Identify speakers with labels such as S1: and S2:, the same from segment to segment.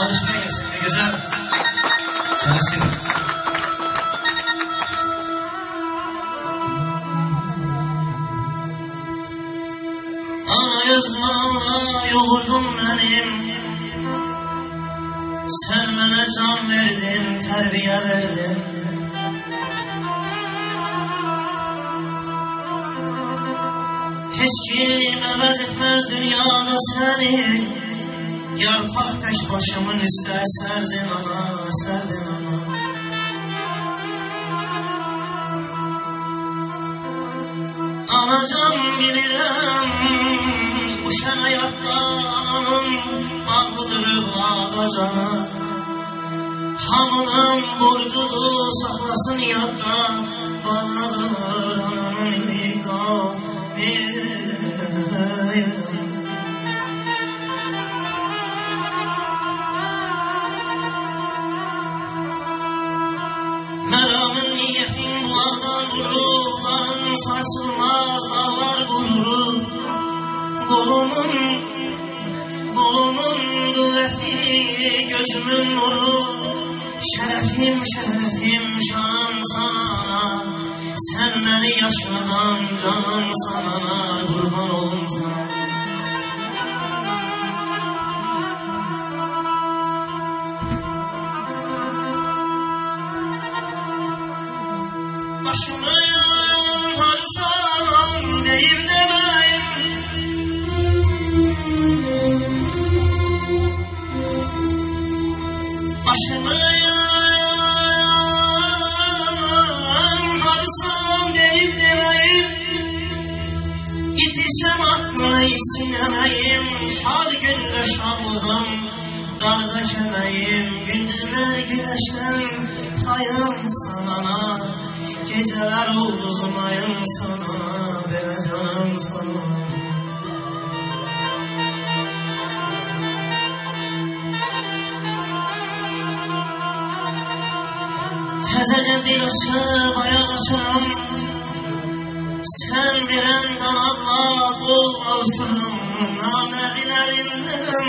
S1: Alışına gelsin ne güzel. Sensin. Ana yazmanla yoğurdum benim. Sen bana can verdin, terbiye verdin. Hiç kim əvəz etmez dünyada seni. Yarpaq tək başımın üstə əsərdin ana, əsərdin ana. Anacan bilirəm, bu şən həyatda ananın bağlıdır övlada canı. Hamının borcudur, saxlasın yadda, bağlıdır ananın iqamı. Meramın niyetin bulağdan durur, bağın sarsılmaz dağlar gururu. Kolumun kuvveti, gözümün nuru. Şerefim, şerefim, şanım sana. Sen beni yaşadan canım sana, kurban olum sana. Başımı yansam deyip demeyim. Başımı yansam deyip demeyim. İtirsem aklına isinemeyim. Şad günde şanlığım, darda kemeyim. Gündüzler güneşler payım sana. Geceler uğruzmayım sana, be canım sana. Təzəcə dil açıb ayaq açıram. Sen veren danadla qolla uçurum. Namərdilərindən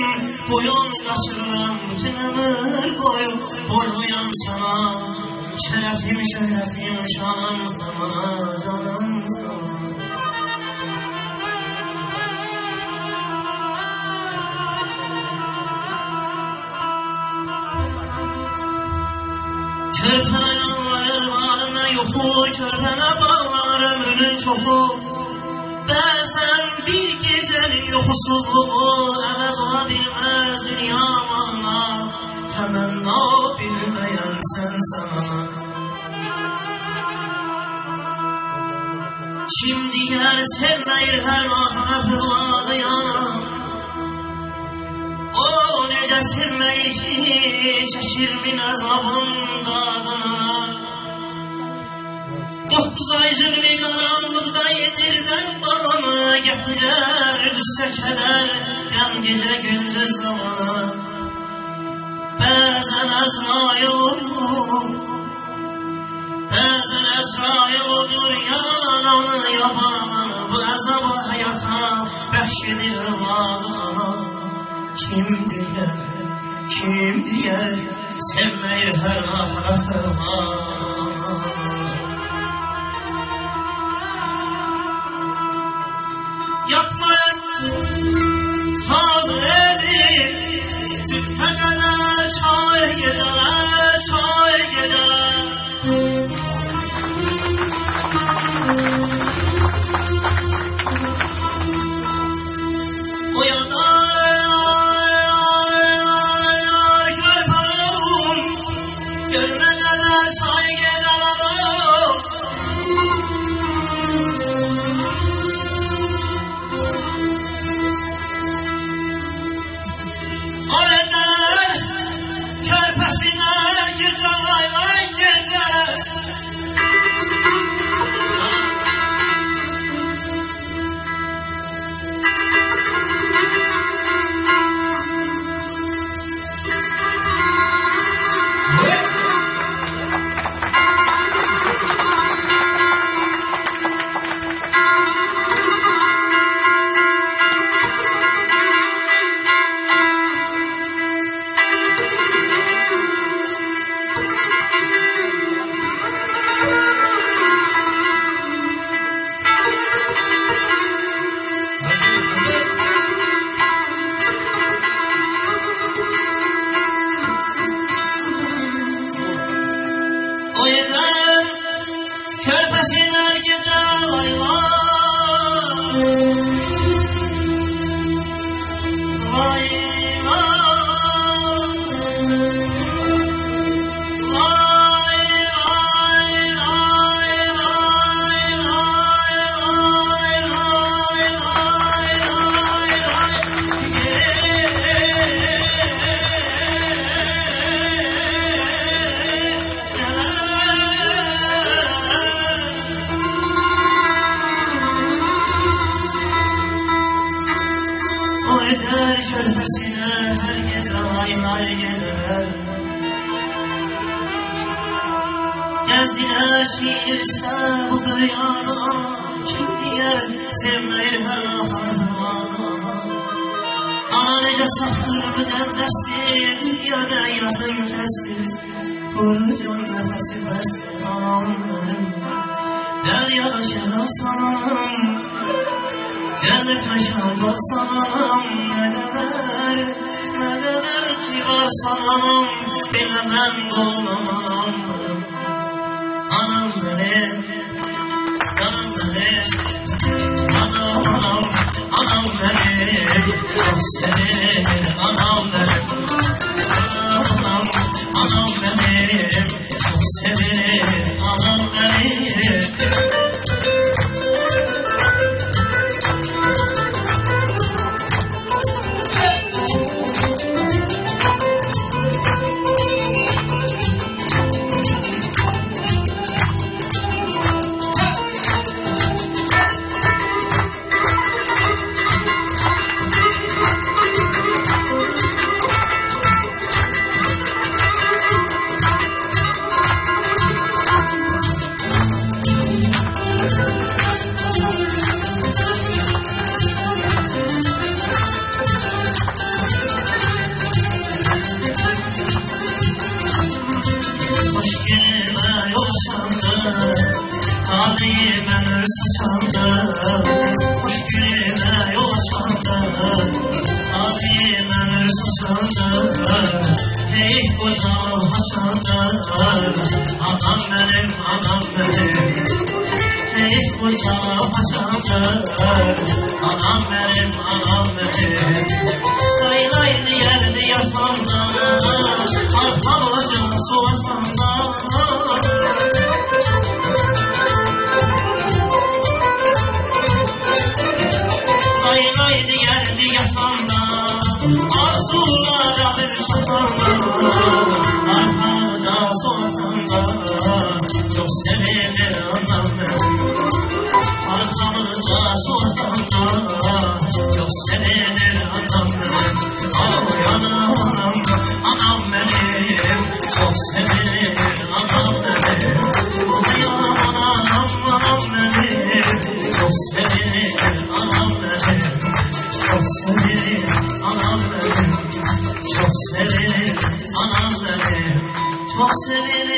S1: boyun qaçırıram. Bütün ömür boyu boyluyam sana. Şerefim, şerefim, şanım sana, canım sana. Körpene yanılır varına yoku, körpene bağlar ömrünün çoku. Bəzən bir gecenin yoxusuzluğu əvəz ola bilməz dünya malına. Təmənna bilməyən sən sana. Kim diğer sevməyir hər mahana fırladı yana. O necə sevməyir ki çəkir min əzabın qadınına. 9 ay zülmü qaranlıqda yetirdən balanı gətirər düşsə kədər qəm gecə gündüz zamana. Bəzən Əzrail olur, bəzən Əzrail olur yananı yabanı. Bu əzabı həyata bəxş edir valana. Kim deyər sevməyir hər ahirətə valana. Yapmayın hazır edin zülfe kadar çay geceler, çay geceler. O yana körpem görme kadar çay geceler. geçtiler geceler. Gezdiler şiirse bu dünyada, kim diyer sevmeyi her kahramana. Ana nece saftır müqəddəsdir, dünyada yakın yüzəsiz, koru can nefesi bəsdir anam benim. Deryada şəraf sananım, cennet meşalda sananım. Ne kadar kibar sananım, bilmem dolmam anam benim. Anam benim, canım benim, anam anam, anam benim, çok severim anam benim. Anam anam, anam benim, çok severim anam benim. Talihime sıçandı, hoş günüme yol açandı. Talihime sıçandı, hey kocam haçandı. Anam benim, anam benim, hey kocam haçandı. Anam benim, anam benim, kaylaydı yerdi yatağımda, arkamacım soğutamda. Arzulara bir çatanda, arkamda soğukanda, çok sevilir anam benim. Arkamda soğukanda, çok sevilir anam benim. Ay anam anam, anam benim, çok sevilir anam benim. Ay anam anam, anam benim, çok sevilir anam benim. Çok severim anam benim, çok severim anam benim, çok severim.